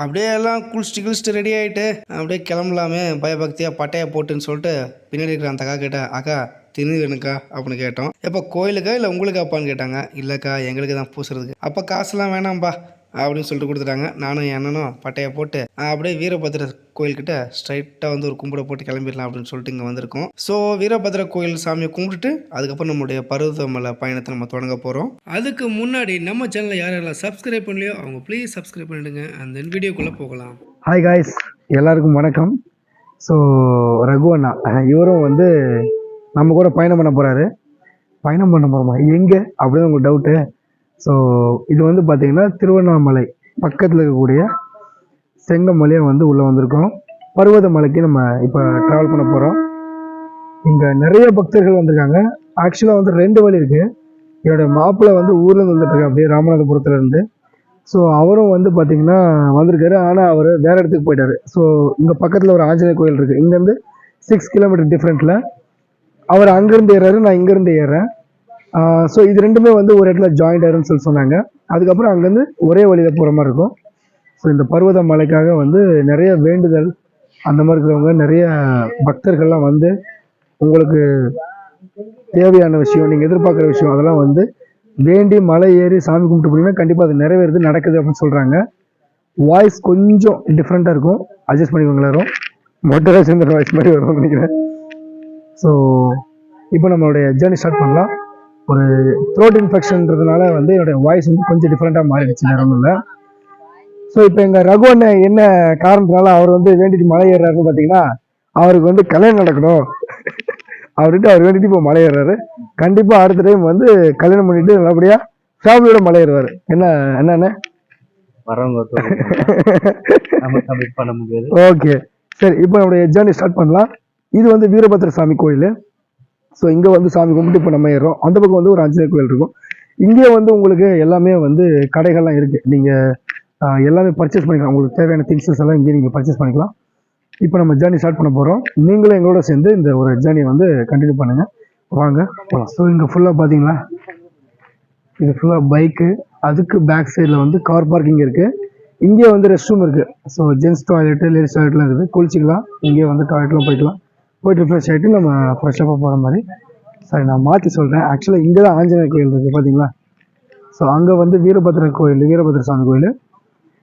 அப்படியே எல்லாம் குளிச்சுட்டு ரெடி ஆகிட்டு அப்படியே கிளம்பலாமே பயபக்தியாக பட்டையை போட்டுன்னு சொல்லிட்டு பின்னாடி இருக்கிற அந்த அக்கா கேட்டா, அக்கா தின்னு வேணுக்கா அப்படின்னு கேட்டோம். எப்போ கோயிலுக்கா இல்லை உங்களுக்கு அப்பான்னு கேட்டாங்க. இல்லைக்கா எங்களுக்கு தான் பூசுறதுக்கு. அப்போ காசுலாம் வேணாம்பா அப்படின்னு சொல்லிட்டு கொடுத்துட்டாங்க. நானும் என் அண்ணனும் பட்டையை போட்டு அப்படியே வீரபத்ர கோயில்கிட்ட ஸ்ட்ரைட்டாக வந்து ஒரு கும்பிட போட்டு கிளம்பிடலாம் அப்படின்னு சொல்லிட்டு இங்கே வந்திருக்கோம். ஸோ வீரபத்ர கோயில் சாமியை கும்பிட்டுட்டு அதுக்கப்புறம் நம்மளுடைய பருவதமலை பயணத்தை நம்ம தொடங்க போகிறோம். அதுக்கு முன்னாடி நம்ம சேனலில் யாரெல்லாம் சப்ஸ்கிரைப் பண்ணலையோ அவங்க ப்ளீஸ் சப்ஸ்கிரைப் பண்ணிடுங்க. அந்த வீடியோக்குள்ளே போகலாம். ஹாய் காய்ஸ், எல்லாருக்கும் வணக்கம். ஸோ ரகு அண்ணா இவரும் வந்து நம்ம கூட பயணம் பண்ண போகிறாரு. பயணம் பண்ண போகிறோமா எங்கே அப்படின்னு உங்களுக்கு டவுட்டு. ஸோ இது வந்து பார்த்திங்கன்னா திருவண்ணாமலை பக்கத்தில் இருக்கக்கூடிய செங்கமலையை வந்து உள்ளே வந்திருக்கோம். பருவதமலைக்கு நம்ம இப்போ ட்ராவல் பண்ண போகிறோம். இங்கே நிறைய பக்தர்கள் வந்திருக்காங்க. ஆக்சுவலாக வந்து 2 வழி இருக்குது. என்னோடய மாப்பிள்ளை வந்து ஊர்லேருந்து வந்துட்டுருக்காங்க, அப்படியே ராமநாதபுரத்துலேருந்து. ஸோ அவரும் வந்து பார்த்திங்கன்னா வந்திருக்காரு. ஆனால் அவர் வேறு இடத்துக்கு போயிட்டார். ஸோ இங்கே பக்கத்தில் ஒரு ஆஞ்சநேயர் கோயில் இருக்குது. இங்கேருந்து 6 கிலோமீட்டர் டிஃப்ரெண்ட்டில் அவர் அங்கேருந்து ஏறாரு, நான் இங்கேருந்து ஏறேன். ஸோ இது ரெண்டுமே வந்து ஒரு இடத்துல ஜாயிண்ட் ஆயிருன்னு சொல்லி சொன்னாங்க. அதுக்கப்புறம் அங்கேருந்து ஒரே வழியில் போகிற மாதிரி இருக்கும். ஸோ இந்த பர்வத மலைக்காக வந்து நிறைய வேண்டுதல் அந்த மாதிரி இருக்கிறவங்க, நிறைய பக்தர்கள்லாம் வந்து உங்களுக்கு தேவையான விஷயம், நீங்கள் எதிர்பார்க்குற விஷயம் அதெல்லாம் வந்து வேண்டி மலை ஏறி சாமி கும்பிட்டு போனீங்கன்னா கண்டிப்பாக அது நிறைவேறுது, நடக்குது அப்படின்னு சொல்கிறாங்க. வாய்ஸ் கொஞ்சம் டிஃப்ரெண்ட்டாக இருக்கும், அட்ஜஸ்ட் பண்ணிக்கோங்க எல்லாரும். மோட்டரைசேஷன் வாய்ஸ் மாதிரி வரும்னு நினைக்கிறேன். ஸோ இப்போ நம்மளுடைய ஜேர்னி ஸ்டார்ட் பண்ணலாம். ஒரு த்ரோட் இன்ஃபெக்ஷன்றதுனால வந்து என்னுடைய வாய்ஸ் வந்து கொஞ்சம் டிஃப்ரெண்ட்டாக மாறிடுச்சு, வேற ஒன்றும் இல்லை. ஸோ இப்போ எங்கள் ரகு அண்ணன் என்ன காரணத்தினால அவர் வந்து வேண்டிட்டு மலை ஏறுறாருன்னு பார்த்தீங்கன்னா, அவருக்கு வந்து கல்யாணம் நடக்கணும் அவர்கிட்ட அவர் வேண்டிட்டு இப்போ மலை ஏறுறாரு. கண்டிப்பாக அடுத்த டைம் வந்து கல்யாணம் பண்ணிட்டு நல்லபடியாக ஃபேமிலியோட மலை ஏறுவார். என்னென்ன பண்ண முடியாது. ஓகே சரி, இப்போ நம்மளுடைய ஜேர்னி ஸ்டார்ட் பண்ணலாம். இது வந்து வீரபத்ர சாமி கோயில். ஸோ இங்கே வந்து சாமி கும்பிட்டு இப்போ நம்ம ஏறுறோம். அந்த பக்கம் வந்து ஒரு ஆஞ்சநேயர் கோயில் இருக்கும். இங்கே வந்து உங்களுக்கு எல்லாமே வந்து கடைகள்லாம் இருக்குது. நீங்கள் எல்லாமே பர்ச்சேஸ் பண்ணிக்கலாம். உங்களுக்கு தேவையான திங்ஸஸ் எல்லாம் இங்கே நீங்கள் பர்ச்சேஸ் பண்ணிக்கலாம். இப்போ நம்ம ஜேர்னி ஸ்டார்ட் பண்ண போகிறோம். நீங்களும் எங்களோட சேர்ந்து இந்த ஒரு ஜேர்னியை வந்து கண்டினியூ பண்ணுங்கள். வாங்க போகலாம். ஸோ இங்கே ஃபுல்லாக பார்த்தீங்களா, இது ஃபுல்லாக பைக்கு. அதுக்கு பேக் சைடில் வந்து கார் பார்க்கிங் இருக்குது. இங்கே வந்து ரெஸ்ட் ரூம் இருக்குது. ஸோ ஜென்ஸ் டாய்லெட்டு, லேடிஸ் டாய்லெட்லாம் இருக்குது. குளிச்சிக்கலாம். இங்கே வந்து டாய்லெட்லாம் போய்க்கலாம். போய்ட்டு ரிஃப்ரெஷ் ஆகிட்டு நம்ம ஃப்ரெஷ்ஷப்பாக போகிற மாதிரி. சரி, நான் மாற்றி சொல்கிறேன். ஆக்சுவலாக இங்கே தான் ஆஞ்சநேயர் கோயில் இருக்குது பார்த்தீங்களா. ஸோ அங்கே வந்து வீரபத்ர கோயில், வீரபத்ர சாமி கோயில்.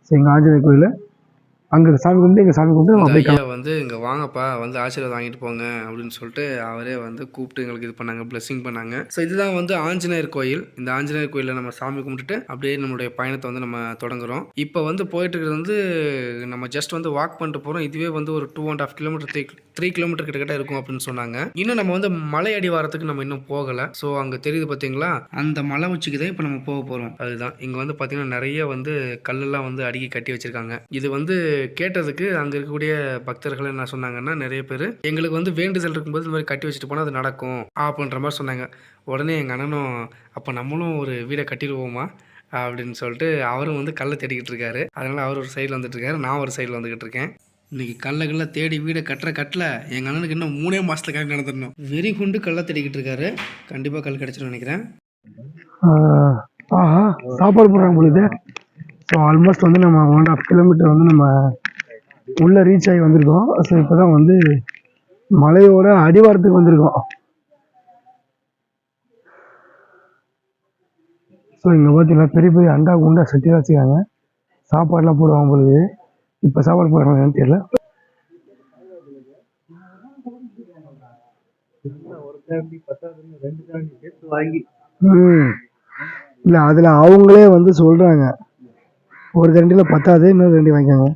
ஸோ இங்கே ஆஞ்சநேயர் கோயில். அங்கே சாமி கும்பிட்டு இங்கே சாமி கும்பிட்டு அப்படியே வந்து இங்கே வாங்கப்பா வந்து ஆசீர்வாதம் வாங்கிட்டு போங்க அப்படின்னு சொல்லிட்டு அவரே வந்து கூப்பிட்டு எங்களுக்கு இது பண்ணாங்க, பிளெஸிங் பண்ணாங்க. ஸோ இதுதான் வந்து ஆஞ்சநேயர் கோயில். இந்த ஆஞ்சநேயர் கோயிலில் நம்ம சாமி கும்பிட்டுட்டு அப்படியே நம்மளுடைய பயணத்தை வந்து நம்ம தொடங்குறோம். இப்போ வந்து போயிட்டு இருக்கிறது வந்து நம்ம ஜஸ்ட் வந்து வாக் பண்ணிட்டு போகிறோம். இதுவே வந்து ஒரு 2.5 கிலோமீட்டர் 3 கிலோமீட்டர் கிட்டத்தட்ட இருக்கும் அப்படின்னு சொன்னாங்க. இன்னும் நம்ம வந்து மலை அடிவாரத்துக்கு நம்ம இன்னும் போகலை. ஸோ அங்கே தெரியுது பார்த்தீங்களா, அந்த மலை உச்சிக்கு தான் இப்போ நம்ம போக போகிறோம். அதுதான் இங்கே வந்து பார்த்தீங்கன்னா நிறைய வந்து கல்லெல்லாம் வந்து அடுக்கி கட்டி வச்சிருக்காங்க. இது வந்து கேட்டதுக்கு அங்கே இருக்கக்கூடிய பக்தர்கள் என்ன சொன்னாங்கன்னா, நிறைய பேர் எங்களுக்கு வந்து வேண்டுதல் இருக்கும்போது இந்த மாதிரி கட்டி வச்சுட்டு போனால் அது நடக்கும் அப்படின்ற மாதிரி சொன்னாங்க. உடனே எங்கள் அண்ணனும் அப்போ நம்மளும் ஒரு வீடை கட்டிடுவோமா அப்படின்னு சொல்லிட்டு அவரும் வந்து கல்லை தேடிக்கிட்டு இருக்காரு. அதனால் அவர் ஒரு சைடில் வந்துட்டு இருக்காரு, நான் ஒரு சைடில் வந்துக்கிட்டு இருக்கேன். இன்னைக்கு கல்லை தேடி வீடை கட்டல எங்கள் அண்ணனுக்கு இன்னும் 3 மாதத்துல கல்வி நடந்துடணும். வெறி குண்டு கல்லை தேடிக்கிட்டு இருக்காரு. கண்டிப்பாக கல் கிடைச்சிடும் நினைக்கிறேன். சாப்பாடு போடுறாங்க பொழுது. ஸோ ஆல்மோஸ்ட் வந்து நம்ம 1.5 கிலோமீட்டர் வந்து நம்ம உள்ளே ரீச் ஆகி வந்திருக்கோம். ஸோ இப்போ தான் வந்து மலையோட அடிவாரத்துக்கு வந்திருக்கோம். ஸோ இங்கே பார்த்தீங்கன்னா பெரிய பெரிய அண்டா குண்டா சட்டி வச்சுக்காங்க. சாப்பாடுலாம் போடுவாங்க பொழுது. இப்போ சாப்பாடு போடுறாங்கன்னு தெரியல. இல்லை அதில் அவங்களே வந்து சொல்கிறாங்க, ஒரு கரண்டியில் பத்தாது, இன்னொரு கரண்டி வாங்கிக்காங்க.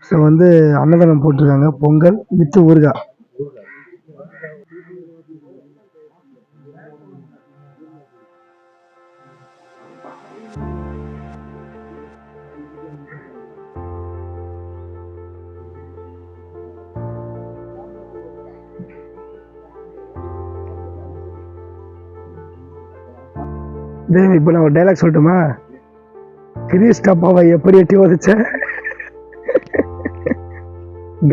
ஸோ வந்து அன்னதானம் போட்டிருக்காங்க, பொங்கல் வித்து ஊறுகாய். இப்போ நான் ஒரு டைலாக் சொல்லட்டுமா? கிரீஸ்டாப்பாவை எப்படி எட்டி வதச்சேன்.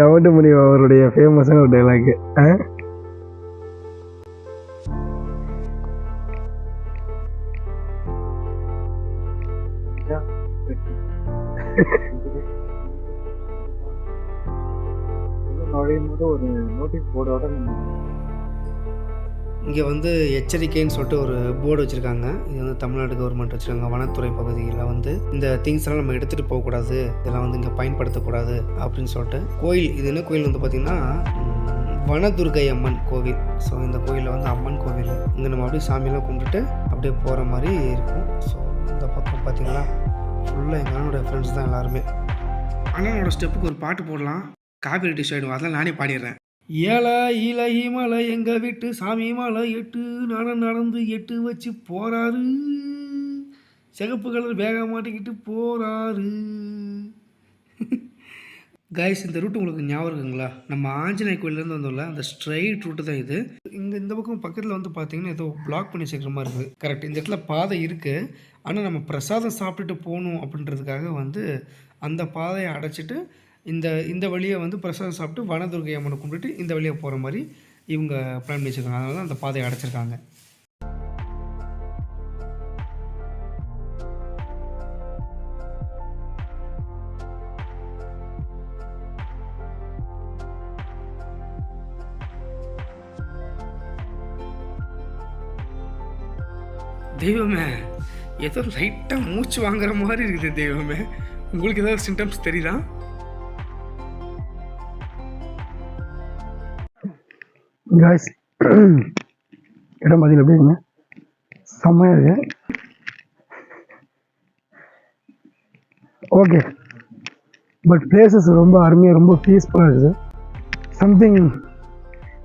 கவுண்டமணி அவருடைய ஃபேமஸான ஒரு டைலாக். நுழையும் போது ஒரு நோட்டீஸ் போர்டோட இங்கே வந்து எச்சரிக்கைன்னு சொல்லிட்டு ஒரு போர்டு வச்சுருக்காங்க. இது வந்து தமிழ்நாடு கவர்மெண்ட் வச்சுருக்காங்க. வனத்துறை பகுதியில் வந்து இந்த திங்ஸ் எல்லாம் நம்ம எடுத்துகிட்டு போகக்கூடாது, இதெல்லாம் வந்து இங்கே பயன்படுத்தக்கூடாது அப்படின்னு சொல்லிட்டு. கோயில் இது என்ன கோயில் வந்து பார்த்திங்கன்னா வனதுர்கை அம்மன் கோவில். ஸோ இந்த கோயிலில் வந்து அம்மன் கோவில், இங்கே நம்ம அப்படியே சாமியெல்லாம் கும்பிட்டுட்டு அப்படியே போகிற மாதிரி இருக்கும். ஸோ இந்த பக்கம் பார்த்திங்கன்னா ஃபுல்லாக எங்கள் அண்ணனோட ஃப்ரெண்ட்ஸ் தான் எல்லாருமே. அண்ணனோட ஸ்டெப்புக்கு ஒரு பாட்டு போடலாம், காப்பிரைட் ஆகிடும், அதெல்லாம் நானே பாடிடுறேன். ஏழை இலை மலை எங்கள் வீட்டு சாமி மலை 8 நடந்து 8 வச்சு போகிறாரு, சிகப்பு கலர் வேக மாட்டிக்கிட்டு போகிறாரு. கைஸ், இந்த ரூட் உங்களுக்கு ஞாபகம் இருக்குங்களா? நம்ம ஆஞ்சநேய கோயிலேருந்து வந்தோம்ல, அந்த ஸ்ட்ரைட் ரூட்டு தான் இது. இந்த பக்கம் பக்கத்தில் வந்து பார்த்தீங்கன்னா ஏதோ பிளாக் பண்ணி வச்சுக்கிற மாதிரி இருக்குது. கரெக்ட், இந்த இடத்துல பாதை இருக்குது. ஆனால் நம்ம பிரசாதம் சாப்பிட்டுட்டு போகணும் அப்படின்றதுக்காக வந்து அந்த பாதையை அடைச்சிட்டு இந்த வழியை வந்து பிரசாதம் சாப்பிட்டு வனதுர்கை அம்மனை கும்பிட்டு இந்த வழியை போகிற மாதிரி இவங்க பிளான் பண்ணி வச்சுருக்காங்க. அதனால தான் அந்த பாதையை அடைச்சிருக்காங்க. தெய்வமே, ஏதோ லைட்டாக மூச்சு வாங்குற மாதிரி இருக்குது தெய்வமே. உங்களுக்கு ஏதாவது சிம்டம்ஸ் தெரியுதா? காய்ஸ், இடம் பதில் எப்படி இருக்குங்க? செம்மையாக இருக்கு. ஓகே, பட் பிளேசஸ் ரொம்ப அருமையாக, ரொம்ப பீஸ்ஃபுல்லாக இருக்குது. சம்திங்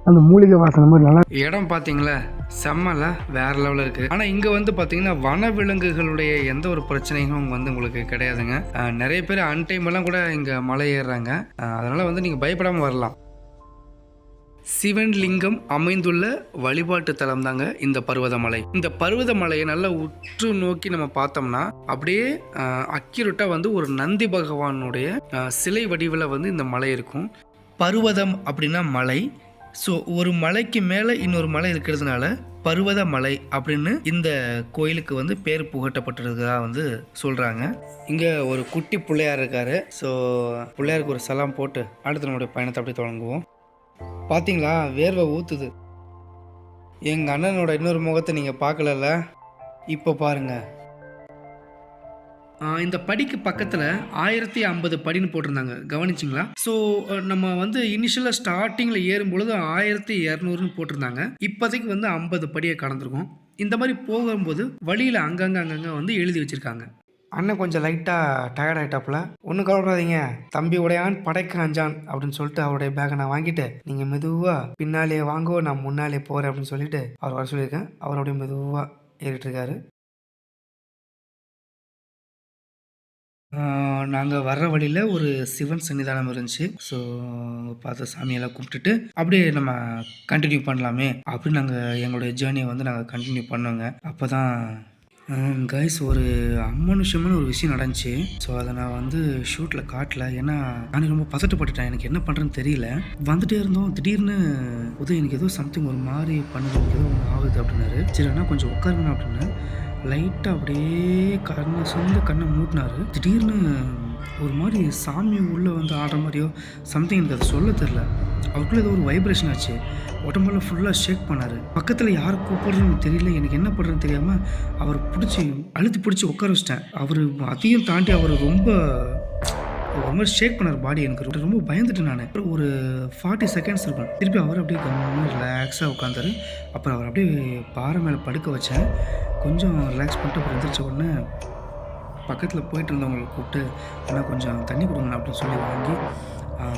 அந்த மூலிகை வாசனை மாதிரி நல்லா. இடம் பார்த்தீங்களா, செம்மல வேறு லெவலில் இருக்குது. ஆனால் இங்கே வந்து பார்த்தீங்கன்னா வனவிலங்குகளுடைய எந்த ஒரு பிரச்சனையும் வந்து உங்களுக்கு கிடையாதுங்க. நிறைய பேர் அன்டைமெல்லாம் கூட இங்கே மலை ஏறுறாங்க. அதனால் வந்து நீங்கள் பயப்படாமல் வரலாம். சிவன் லிங்கம் அமைந்துள்ள வழிபாட்டு தலம் தாங்க இந்த பர்வதமலை. இந்த பர்வதமலையை நல்லா உற்று நோக்கி நம்ம பார்த்தோம்னா அப்படியே அக்யூரேட்டாக வந்து ஒரு நந்தி பகவானுடைய சிலை வடிவில் வந்து இந்த மலை இருக்கும். பர்வதம் அப்படின்னா மலை. ஸோ ஒரு மலைக்கு மேலே இன்னொரு மலை இருக்கிறதுனால பர்வத மலை அப்படின்னு இந்த கோயிலுக்கு வந்து பேர் புகட்டப்பட்டிருக்கிறதா வந்து சொல்கிறாங்க. இங்கே ஒரு குட்டி பிள்ளையார் இருக்கார். ஸோ பிள்ளையாருக்கு ஒரு சலாம் போட்டு அடுத்த நம்மளுடைய பயணத்தை அப்படியே தொடங்குவோம். பார்த்தீங்களா, வேர்வை ஊற்றுது. எங்கள் அண்ணனோட இன்னொரு முகத்தை நீங்கள் பார்க்கலல்ல, இப்போ பாருங்கள். இந்த படிக்கு பக்கத்தில் 1050 படின்னு போட்டிருந்தாங்க, கவனிச்சிங்களா? ஸோ நம்ம வந்து இனிஷியலாக ஸ்டார்டிங்கில் ஏறும்பொழுது 1200ன்னு போட்டிருந்தாங்க. இப்போதைக்கு வந்து 50 படியை கடந்திருக்கோம். இந்த மாதிரி போகும்போது வழியில் அங்கங்கே வந்து எழுதி வச்சுருக்காங்க. அண்ணன் கொஞ்சம் லைட்டாக டயர்ட் ஆகிட்டாப்புல. ஒன்றும் கவலைப்படாதீங்க, தம்பி உடையான் படைக்க அஞ்சான் அப்படின்னு சொல்லிட்டு அவருடைய பேக்கை நான் வாங்கிட்டு நீங்கள் மெதுவாக பின்னாலே வாங்கோ, நான் முன்னாலே போகிறேன் அப்படின்னு சொல்லிட்டு அவர் வர சொல்லியிருக்கேன். அவருடைய மெதுவாக ஏறிட்டு இருக்காரு. நாங்கள் வர்ற வழியில் ஒரு சிவன் சன்னிதானம் இருந்துச்சு. ஸோ பார்த்த சாமியெல்லாம் கும்பிட்டுட்டு அப்படியே நம்ம கண்டினியூ பண்ணலாமே அப்படின்னு நாங்கள் எங்களுடைய ஜேர்னியை வந்து நாங்கள் கண்டினியூ பண்ணோங்க. அப்போ தான் கைஸ் ஒரு அமானுஷமான ஒரு விஷயம் நடந்துச்சு. ஸோ அதை நான் வந்து ஷூட்டில் காட்டல, ஏன்னா நான் ரொம்ப பதட்டப்பட்டுட்டேன். எனக்கு என்ன பண்ணுறேன்னு தெரியல. வந்துட்டே இருந்தோம், திடீர்னு உதவி எனக்கு ஏதோ சம்திங் ஒரு மாதிரி பண்ணுது, எனக்கு ஏதோ ஒன்று ஆகுது அப்படின்னாரு. சரி அண்ணா கொஞ்சம் உட்காருங்கண்ணா அப்படின்னு லைட்டாக அப்படியே கண்ணை மூட்டினார். திடீர்னு ஒரு மாதிரி சாமி உள்ளே வந்து ஆடுற மாதிரியோ சம்திங், எனக்கு அதை சொல்ல தெரில. அவருக்குள்ளே ஏதோ ஒரு வைப்ரேஷன் ஆச்சு. உடம்பெல்லாம் ஃபுல்லாக ஷேக் பண்ணார். பக்கத்தில் யாரை கூப்பிட்றதுன்னு தெரியல, எனக்கு என்ன பண்ணுறதுன்னு தெரியாமல் அவர் அழுத்தி பிடிச்சி உட்கார வச்சிட்டேன். அவர் அதையும் தாண்டி அவர் ரொம்ப ஒரு மாதிரி ஷேக் பண்ணார் பாடி. எனக்கு ரொம்ப பயந்துட்டு நான். ஒரு 40 செகண்ட்ஸ் இருக்கும். திருப்பி அவர் அப்படியே கம்மியாக ரிலாக்ஸாக உட்காந்தாரு. அப்புறம் அவர் அப்படியே பாறை மேலே படுக்க வச்சேன். கொஞ்சம் ரிலாக்ஸ் பண்ணிட்டு அப்புறம் எழுந்திரிச்ச உடனே பக்கத்தில் போயிட்டு இருந்தவங்களை கூப்பிட்டு ஆனால் கொஞ்சம் தண்ணி கொடுங்கண்ணா அப்படின்னு சொல்லி வாங்கி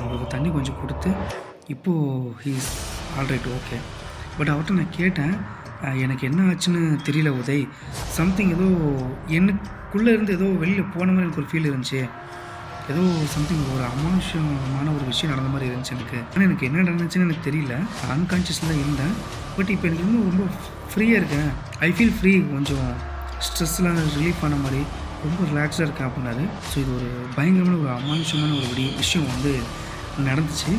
அவருக்கு தண்ணி கொஞ்சம் கொடுத்து இப்போது ஹீஸ் ஆல்ரைட் ஓகே. பட் அவர்கிட்ட நான் கேட்டேன், எனக்கு என்ன ஆச்சுன்னு தெரியல உதய், சம்திங் ஏதோ எனக்குள்ளே இருந்து ஏதோ வெளியில் போன மாதிரி எனக்கு ஒரு ஃபீல் இருந்துச்சு. ஏதோ சம்திங் ஒரு அமானுஷமான ஒரு விஷயம் நடந்த மாதிரி இருந்துச்சு எனக்கு. ஆனால் எனக்கு என்ன நடந்துச்சுன்னு எனக்கு தெரியல. அன்கான்ஷியஸில் தான் இருந்தேன். பட் இப்போ எனக்கு இன்னும் ரொம்ப ஃப்ரீயாக இருக்கேன். ஐ ஃபீல் ஃப்ரீ, கொஞ்சம் ஸ்ட்ரெஸ்லாம் ரிலீஃப் பண்ண மாதிரி ரொம்ப ரிலாக்ஸாக இருக்கேன் அப்படின்னாரு. ஸோ இது ஒரு பயங்கரமான ஒரு அமானுஷமான ஒரு விஷயம் வந்து நடந்துச்சு.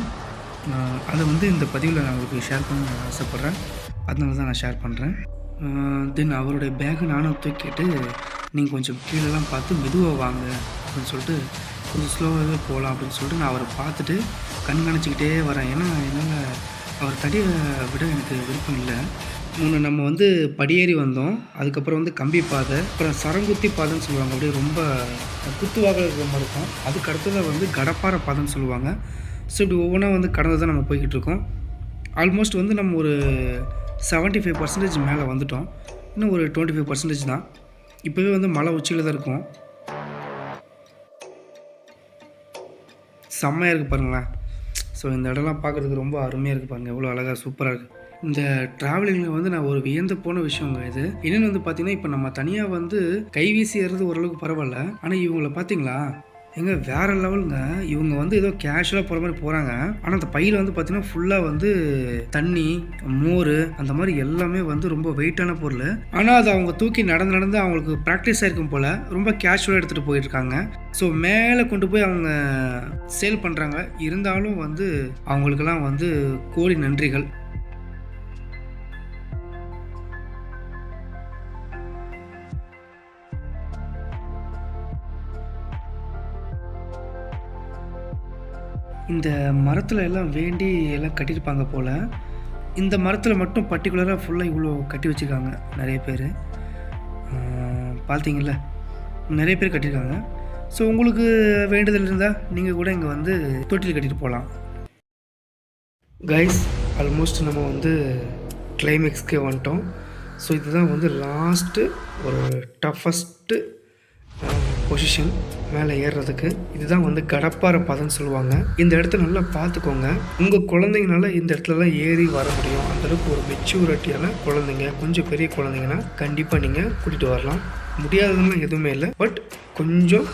அதை வந்து இந்த பதிவில் நான் உங்களுக்கு ஷேர் பண்ண ஆசைப்பட்றேன். அதனால தான் நான் ஷேர் பண்ணுறேன். தென் அவருடைய பேக்கை நானும் தூக்கிட்டு நீங்கள் கொஞ்சம் கீழெல்லாம் பார்த்து மெதுவாக வாங்க அப்படின்னு சொல்லிட்டு கொஞ்சம் ஸ்லோவாகவே போகலாம் அப்படின்னு சொல்லிட்டு நான் அவரை பார்த்துட்டு கண்காணிச்சிக்கிட்டே வரேன். ஏன்னா என்னால் அவர் தடியை விட எனக்கு விருப்பம் இல்லை. முன்ன நம்ம வந்து படியேறி வந்தோம். அதுக்கப்புறம் வந்து கம்பி பாதை, அப்புறம் சரங்குத்தி பாதைன்னு சொல்லுவாங்க. அப்படியே ரொம்ப குத்துவாக இருக்கிற மாதிரி இருக்கும். அதுக்கு அடுத்தது வந்து கடப்பாறை பாதைன்னு சொல்லுவாங்க. ஸோ இப்படி ஒவ்வொன்றா வந்து கடந்து தான் நம்ம போய்கிட்டு இருக்கோம். ஆல்மோஸ்ட் வந்து நம்ம ஒரு 75% மேலே வந்துட்டோம். இன்னும் ஒரு 25% தான். இப்போவே வந்து மலை உச்சியில் தான் இருக்கும். செம்மையாக இருக்குது பாருங்களேன். ஸோ இந்த இடம்லாம் பார்க்குறதுக்கு ரொம்ப அருமையாக இருக்குது பாருங்கள். எவ்வளோ அழகாக சூப்பராக இருக்குது. இந்த ட்ராவலிங்கில் வந்து நான் ஒரு வியந்து போன விஷயங்க இது. என்னென்னு வந்து பார்த்தீங்கன்னா, இப்போ நம்ம தனியாக வந்து கைவீசி ஏறுறது ஓரளவுக்கு பரவாயில்ல. ஆனால் இவங்கள பார்த்தீங்களா, ஏங்க வேறு லெவலுங்க. இவங்க வந்து ஏதோ கேஷுவலாக போகிற மாதிரி போகிறாங்க. ஆனால் அந்த பையில் வந்து பார்த்தீங்கன்னா ஃபுல்லாக வந்து தண்ணி, மோர் அந்த மாதிரி எல்லாமே வந்து ரொம்ப வெயிட்டான பொருள். ஆனால் அதை அவங்க தூக்கி நடந்து நடந்து அவங்களுக்கு ப்ராக்டிஸ் ஆகிருக்கும் போல் ரொம்ப கேஷுவலாக எடுத்துகிட்டு போயிருக்காங்க. ஸோ மேலே கொண்டு போய் அவங்க சேல் பண்ணுறாங்க. இருந்தாலும் வந்து அவங்களுக்கெல்லாம் வந்து கோடி நன்றிகள். இந்த மரத்தில் எல்லாம் வேண்டி எல்லாம் கட்டியிருப்பாங்க போல். இந்த மரத்தில் மட்டும் பர்டிகுலராக ஃபுல்லாக இவ்வளோ கட்டி வச்சுருக்காங்க நிறைய பேர். பார்த்தீங்கள, நிறைய பேர் கட்டியிருக்காங்க. ஸோ உங்களுக்கு வேண்டுதல் இருந்தால் நீங்கள் கூட இங்கே வந்து தொட்டில் கட்டிட்டு போகலாம். கைஸ், ஆல்மோஸ்ட் நம்ம வந்து கிளைமேக்ஸ்க்கே வந்துட்டோம். ஸோ இதுதான் வந்து லாஸ்ட்டு ஒரு டஃபஸ்ட்டு பொசிஷன் மேலே ஏறுறதுக்கு. இதுதான் வந்து கடப்பாறை பாதைன்னு சொல்லுவாங்க. இந்த இடத்த நல்லா பார்த்துக்கோங்க. உங்கள் குழந்தைங்கனால இந்த இடத்துலலாம் ஏறி வர முடியும். அந்தளவுக்கு ஒரு மெச்சூரிட்டியான குழந்தைங்க, கொஞ்சம் பெரிய குழந்தைங்கன்னா கண்டிப்பாக நீங்கள் கூட்டிகிட்டு வரலாம். முடியாததுலாம் எதுவுமே இல்லை. பட் கொஞ்சம்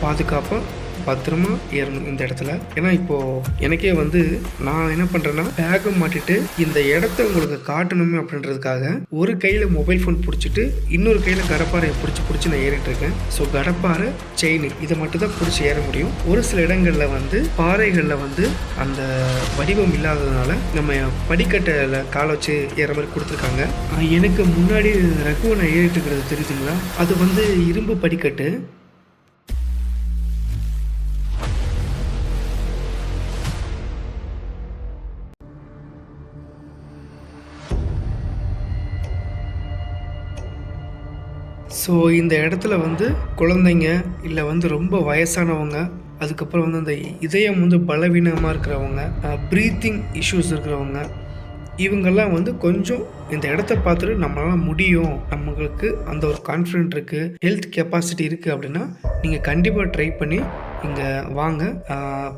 பாதுகாப்பாக பத்திரமா ஏறணும் இந்த இடத்துல. ஏன்னா இப்போது எனக்கே வந்து நான் என்ன பண்ணுறேன்னா, பேக்கை மாட்டிட்டு இந்த இடத்த உங்களுக்கு காட்டணுமே அப்படின்றதுக்காக ஒரு கையில் மொபைல் ஃபோன் பிடிச்சிட்டு இன்னொரு கையில் கடப்பாறையை பிடிச்சி நான் ஏறிட்டு இருக்கேன். ஸோ கடப்பாறை, செயின் இதை மட்டும் தான் பிடிச்சி ஏற முடியும். ஒரு சில இடங்களில் வந்து பாறைகளில் வந்து அந்த வடிவம் இல்லாததுனால நம்ம படிக்கட்டில் காலை வச்சு ஏற மாதிரி கொடுத்துருக்காங்க. எனக்கு முன்னாடி ரகுவனை ஏறிட்டு இருக்கிறது தெரியுதுங்களா, அது வந்து இரும்பு படிக்கட்டு. ஸோ இந்த இடத்துல வந்து குழந்தைங்க, இல்லை வந்து ரொம்ப வயசானவங்க, அதுக்கப்புறம் வந்து அந்த இதயம் வந்து பலவீனமாக இருக்கிறவங்க, ப்ரீத்திங் இஷ்யூஸ் இருக்கிறவங்க, இவங்கெல்லாம் வந்து கொஞ்சம் இந்த இடத்த பார்த்துட்டு நம்மளால் முடியும், நம்மளுக்கு அந்த ஒரு கான்ஃபிடென்ட் இருக்குது, ஹெல்த் கெப்பாசிட்டி இருக்குது அப்படின்னா நீங்கள் கண்டிப்பாக ட்ரை பண்ணி இங்கே வாங்க.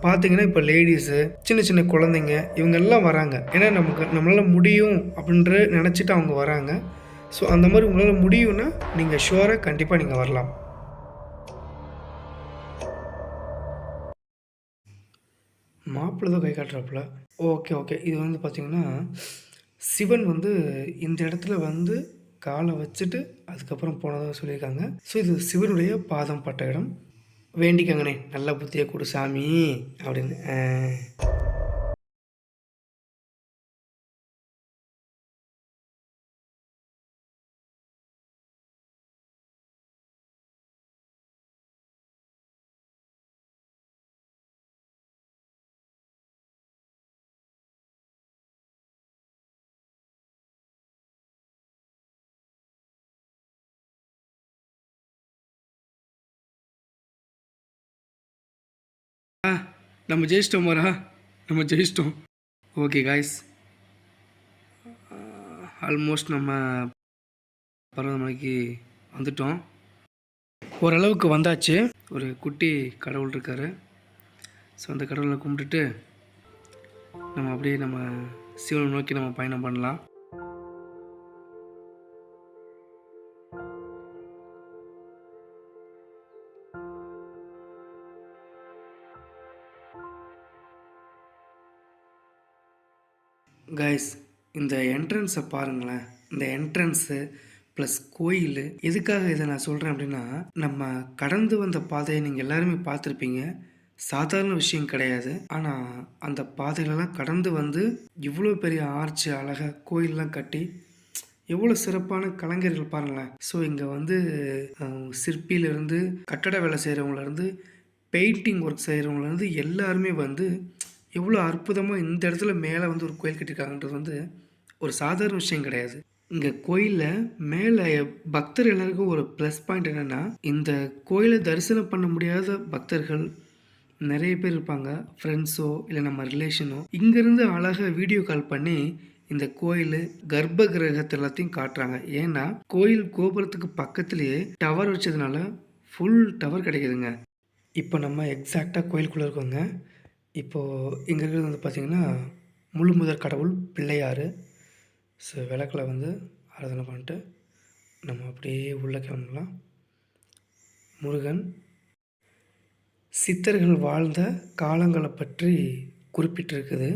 பார்த்தீங்கன்னா இப்போ லேடிஸு, சின்ன சின்ன குழந்தைங்க இவங்கெல்லாம் வராங்க. ஏன்னா நம்மளால் முடியும் அப்படின்ற நினச்சிட்டு அவங்க வராங்க. ஸோ அந்த மாதிரி உங்களால் முடியும்னா நீங்கள் ஷுவராக கண்டிப்பாக நீங்கள் வரலாம். மாப்பிள்ளை தான் கை காட்டுறாப்புல. ஓகே. இது வந்து பார்த்திங்கன்னா சிவன் வந்து இந்த இடத்துல வந்து காலை வச்சுட்டு அதுக்கப்புறம் போனதாக சொல்லியிருக்காங்க. ஸோ இது சிவனுடைய பாதம் பட்ட இடம். வேண்டிக்கங்கண்ணே, நல்ல புத்தியை கொடு சாமி அப்படின்னு. நம்ம ஜெயிச்சிட்டோம் மாரா, நம்ம ஜெயிச்சிட்டோம். ஓகே காய்ஸ், ஆல்மோஸ்ட் நம்ம பருவமலைக்கு வந்துட்டோம். ஓரளவுக்கு வந்தாச்சு. ஒரு குட்டி கடவுள் இருக்கார். ஸோ அந்த கடவுளை கும்பிட்டுட்டு நம்ம அப்படியே நம்ம சிவனை நோக்கி நம்ம பயணம் பண்ணலாம். கைஸ், இந்த என்ட்ரன்ஸை பாருங்களேன். இந்த என்ட்ரன்ஸு ப்ளஸ் கோயில், எதுக்காக இதை நான் சொல்கிறேன் அப்படின்னா, நம்ம கடந்து வந்த பாதையை நீங்கள் எல்லாருமே பார்த்துருப்பீங்க. சாதாரண விஷயம் கிடையாது. ஆனால் அந்த பாதைகளெல்லாம் கடந்து வந்து இவ்வளோ பெரிய ஆர்ச்சு அழகாக கோயிலெலாம் கட்டி எவ்வளோ சிறப்பான கலைஞர்கள் பாருங்களேன். ஸோ இங்கே வந்து சிற்பியிலேருந்து, கட்டட வேலை செய்கிறவங்களேருந்து, பெயிண்டிங் ஒர்க் செய்கிறவங்களேருந்து எல்லாருமே வந்து எவ்வளோ அற்புதமாக இந்த இடத்துல மேலே வந்து ஒரு கோயில் கட்டியிருக்காங்கன்றது வந்து ஒரு சாதாரண விஷயம் கிடையாது. இங்கே கோயிலில் மேலே பக்தர் எல்லாருக்கும் ஒரு ப்ளஸ் பாயிண்ட் என்னென்னா, இந்த கோயிலை தரிசனம் பண்ண முடியாத பக்தர்கள் நிறைய பேர் இருப்பாங்க. ஃப்ரெண்ட்ஸோ இல்லை நம்ம ரிலேஷனோ இங்கேருந்து அழகாக வீடியோ கால் பண்ணி இந்த கோயில் கர்ப்ப கிரகத்தை எல்லாத்தையும் காட்டுறாங்க. ஏன்னா கோயில் கோபுரத்துக்கு பக்கத்துலேயே டவர் வச்சதுனால ஃபுல் டவர் கிடைக்குதுங்க. இப்போ நம்ம எக்ஸாக்டாக கோயிலுக்குள்ளே இருக்கோங்க. இப்போது இங்கே இருக்கிறது வந்து பார்த்திங்கன்னா முழு முதற் கடவுள் பிள்ளையார். ஸோ விளக்கில் வந்து ஆராதனை பண்ணிட்டு நம்ம அப்படியே உள்ளே கிளம்பலாம். முருகன் சித்தர்கள் வாழ்ந்த காலங்களை பற்றி குறிப்பிட்டிருக்குது.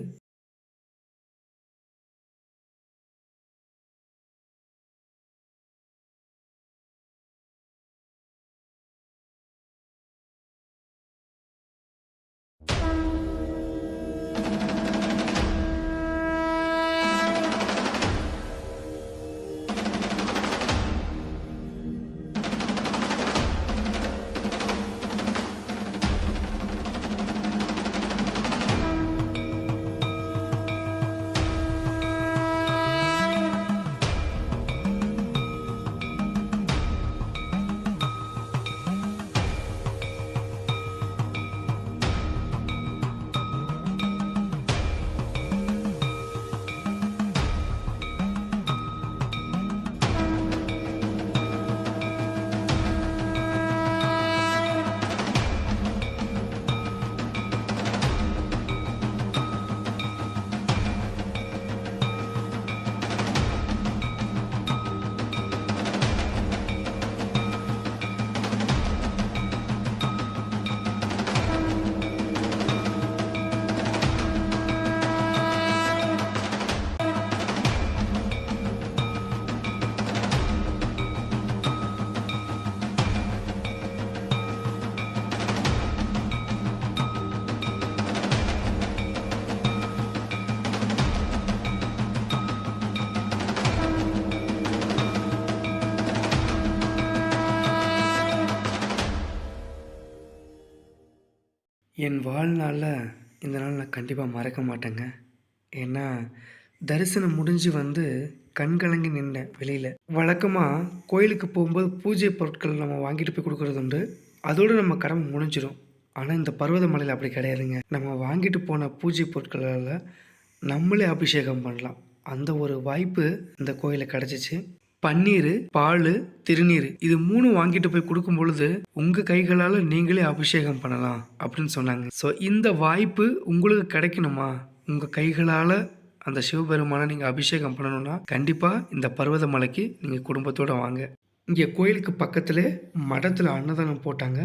என் வாழ்நாளில் இந்த நாள் நான் கண்டிப்பாக மறக்க மாட்டேங்க. ஏன்னா தரிசனம் முடிஞ்சு வந்து கண்கலங்கி நின்றேன் வெளியில். வழக்கமாக கோயிலுக்கு போகும்போது பூஜை பொருட்கள் நம்ம வாங்கிட்டு போய் கொடுக்குறது உண்டு. அதோடு நம்ம கடமை முடிஞ்சிடும். ஆனால் இந்த பர்வதமலையில் அப்படி கிடையாதுங்க. நம்ம வாங்கிட்டு போன பூஜை பொருட்களால் நம்மளே அபிஷேகம் பண்ணலாம். அந்த ஒரு வாய்ப்பு இந்த கோயிலில் கிடச்சிச்சு. பன்னீர், பால், திருநீர் இது 3 வாங்கிட்டு போய் கொடுக்கும் பொழுது உங்கள் கைகளால் நீங்களே அபிஷேகம் பண்ணலாம் அப்படின்னு சொன்னாங்க. ஸோ இந்த வாய்ப்பு உங்களுக்கு கிடைக்கணுமா, உங்கள் கைகளால் அந்த சிவபெருமானை நீங்கள் அபிஷேகம் பண்ணணும்னா கண்டிப்பாக இந்த பர்வதமலைக்கு நீங்கள் குடும்பத்தோடு வாங்க. இங்கே கோயிலுக்கு பக்கத்தில் மடத்தில் அன்னதானம் போட்டாங்க.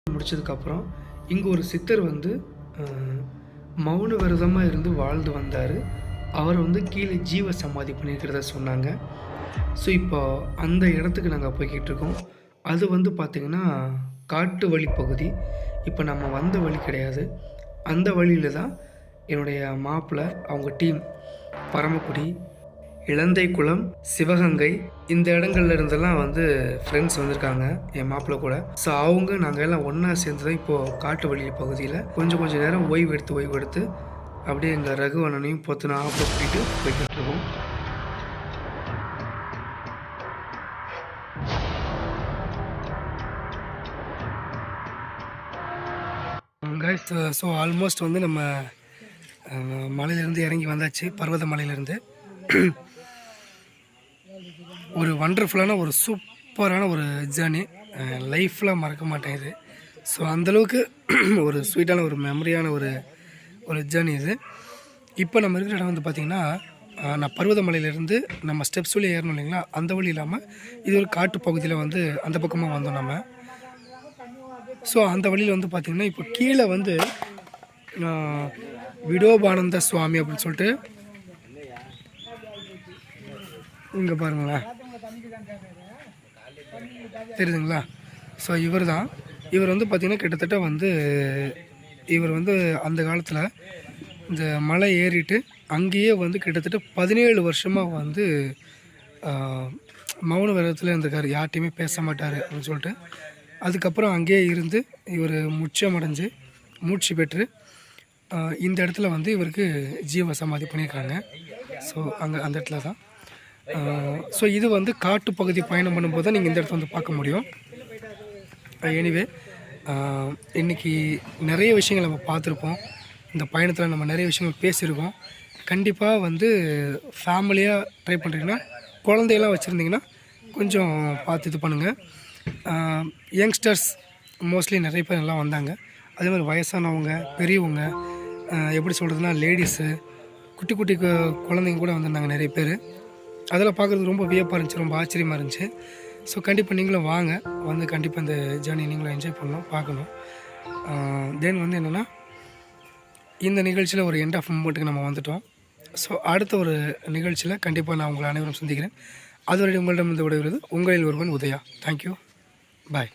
முடிச்சதுக்கப்புறம் இங்கே ஒரு சித்தர் வந்து மௌன விரதமாக இருந்து வாழ்ந்து வந்தார். அவர் வந்து கீழே ஜீவ சமாதி பண்ணியிருக்கிறத சொன்னாங்க. ஸோ இப்போ அந்த இடத்துக்கு நாங்கள் போய்கிட்டு இருக்கோம். அது வந்து பார்த்திங்கன்னா காட்டு வழி பகுதி. இப்போ நம்ம வந்த வழி கிடையாது. அந்த வழியில் தான் என்னுடைய மாப்பிள்ளை, அவங்க டீம் பரமக்குடி, இலந்தைக்குளம், சிவகங்கை இந்த இடங்கள்ல இருந்தெல்லாம் வந்து ஃப்ரெண்ட்ஸ் வந்திருக்காங்க என் மாப்பிள்ளை கூட. ஸோ நாங்கள் எல்லாம் ஒன்றா சேர்ந்து தான் இப்போது காட்டு வழி பகுதியில் கொஞ்சம் நேரம் ஓய்வு எடுத்து அப்படியே எங்கள் ரகுவண்ணனையும் பொத்துனா கூட்டிகிட்டு போய்கிட்டு இருக்கோம். ஸோ ஆல்மோஸ்ட் வந்து நம்ம மலையிலேருந்து இறங்கி வந்தாச்சு. பர்வத மலையிலேருந்து ஒரு வண்டர்ஃபுல்லான ஒரு சூப்பரான ஒரு ஜேர்னி. லைஃப்பில் மறக்க மாட்டேன் இது. ஸோ அந்தளவுக்கு ஒரு ஸ்வீட்டான ஒரு மெமரியான ஒரு ஜேர்னி இது. இப்போ நம்ம இருக்கிற இடம் வந்து பார்த்திங்கன்னா, நான் பர்வதமலையிலேருந்து நம்ம ஸ்டெப்ஸ் வழி ஏறணும் இல்லைங்களா, அந்த வழி இல்லாமல் இது ஒரு காட்டு பகுதியில் வந்து அந்த பக்கமாக வந்தோம் நம்ம. ஸோ அந்த வழியில் வந்து பார்த்திங்கன்னா இப்போ கீழே வந்து விடோபானந்த சுவாமி அப்படின்னு சொல்லிட்டு இங்கே பாருங்களேன், தெரியுதுங்களா? ஸோ இவர் தான் இவர் வந்து பார்த்திங்கன்னா கிட்டத்தட்ட வந்து இவர் வந்து அந்த காலத்தில் இந்த மலை ஏறிட்டு அங்கேயே வந்து கிட்டத்தட்ட 17 வருஷமாக வந்து மௌன விரதத்தில் இருந்திருக்காரு. யார்ட்டையுமே பேச மாட்டார் அப்படின்னு சொல்லிட்டு. அதுக்கப்புறம் அங்கேயே இருந்து இவர் முச்சமடைஞ்சு மூச்சு பெற்று இந்த இடத்துல வந்து இவருக்கு ஜீவ சமாதி பண்ணியிருக்காங்க. ஸோ அந்த இடத்துல தான். ஸோ இது வந்து காட்டுப்பகுதி பயணம் பண்ணும்போது தான் நீங்கள் இந்த இடத்த வந்து பார்க்க முடியும். எனிவே இன்றைக்கி நிறைய விஷயங்கள் நம்ம பார்த்துருப்போம். இந்த பயணத்தில் நம்ம நிறைய விஷயங்கள் பேசியிருக்கோம். கண்டிப்பாக வந்து ஃபேமிலியாக ட்ரை பண்ணுறீங்கன்னா, குழந்தையெல்லாம் வச்சுருந்தீங்கன்னா கொஞ்சம் பார்த்து இது பண்ணுங்கள். யங்ஸ்டர்ஸ் மோஸ்ட்லி நிறைய பேர் எல்லாம் வந்தாங்க. அதே மாதிரி வயசானவங்க, பெரியவங்க, எப்படி சொல்கிறதுனா லேடிஸு, குட்டி குட்டி குழந்தைங்க கூட வந்திருந்தாங்க நிறைய பேர். அதெல்லாம் பார்க்குறதுக்கு ரொம்ப வியப்பாக இருந்துச்சு, ரொம்ப ஆச்சரியமாக இருந்துச்சு. ஸோ கண்டிப்பாக நீங்களும் வாங்க, வந்து கண்டிப்பாக இந்த ஜேர்னி நீங்களும் என்ஜாய் பண்ணணும், பார்க்கணும். தென் வந்து என்னென்னா, இந்த நிகழ்ச்சியில் ஒரு எண்ட் ஆஃப் மூமெண்ட்டுக்கு நம்ம வந்துட்டோம். ஸோ அடுத்த ஒரு நிகழ்ச்சியில் கண்டிப்பாக நான் உங்களை அனைவரும் சந்திக்கிறேன். அதுவரை உங்களிடம் இருந்து விடைபெறுவது உங்களில் ஒருவன் உதயா. தேங்க்யூ, பாய்.